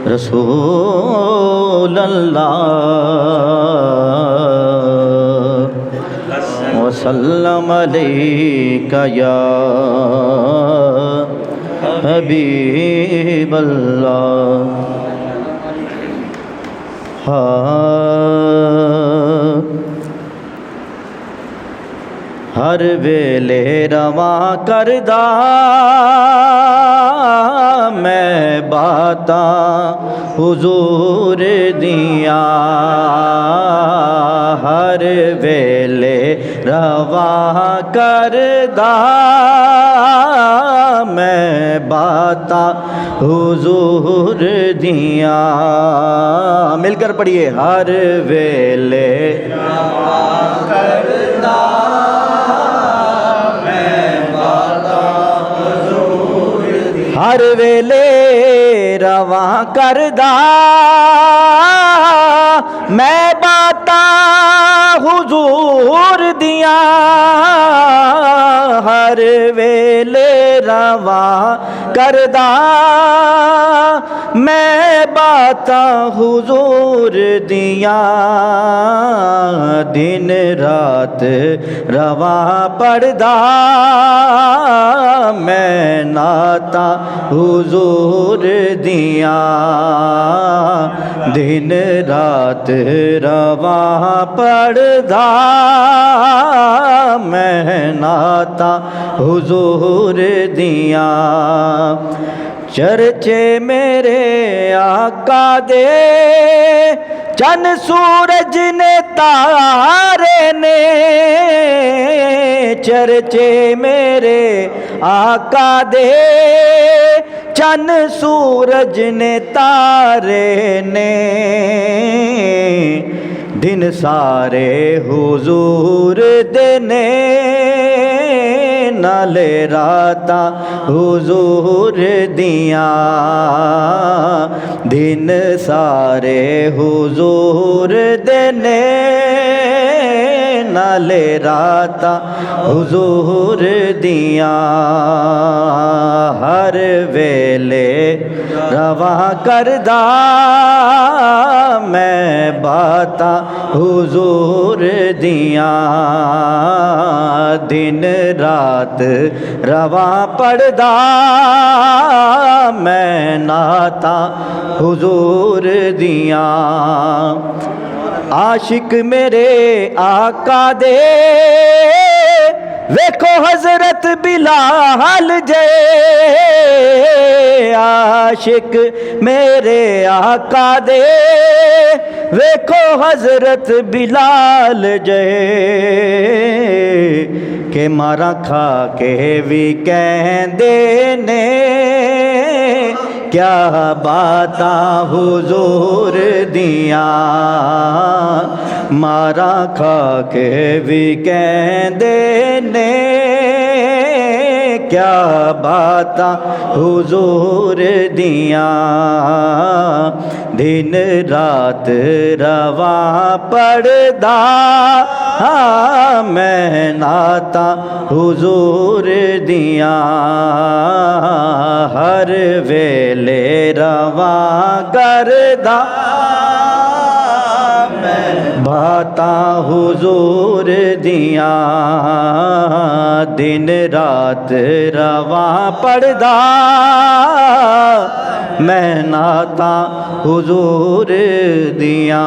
रसूल अल्लाह वसल्लम अलैका या हबीब अल्लाह। हर वेले रवा करदा मैं बातां हुजूर दिया, हर वेले रवा करदा मैं बातां हुजूर दिया। मिलकर पढ़िए, हर वेले रवा करदा हर वेले रवा करदा मैं बातां हुजूर दिया, हर वेले रवा करदा मैं बातां हुजूर दिया। दिन रात रवा पढ़दा मैं नाता हुजूर दिया, दिन रात रवा पढ़दा मैं नाता हुजूर दिया। चर्चे मेरे आका दे चन सूरज ने तारे ने, चर्चे मेरे आका दे चन सूरज ने तारे ने, दिन सारे हुजूर देने नाले राता हुजूर दिया, दिन सारे हुजूर देने नाले राता हुजूर दिया। हर वेले रवा करदा मैं बातां हुजूर दिया, दिन रात रवा पढ़दा मैं नाता हुजूर दिया। आशिक मेरे आका दे वेखो हजरत बिलाल जे, आशिक मेरे आका दे वेखो हजरत बिलाल जे, के मारा खा के भी कहंदे ने क्या बातां हुजूर दिया, मारा खा के भी कहंदे ने क्या बातां हुजूर दिया। दिन रात रवा पढ़दा मैं नाता हुजूर दिया, हर वेले रवा करदा बातां हुजूर दिया, दिन रात रवा पढ़दा मैं नाता हुजूर दिया।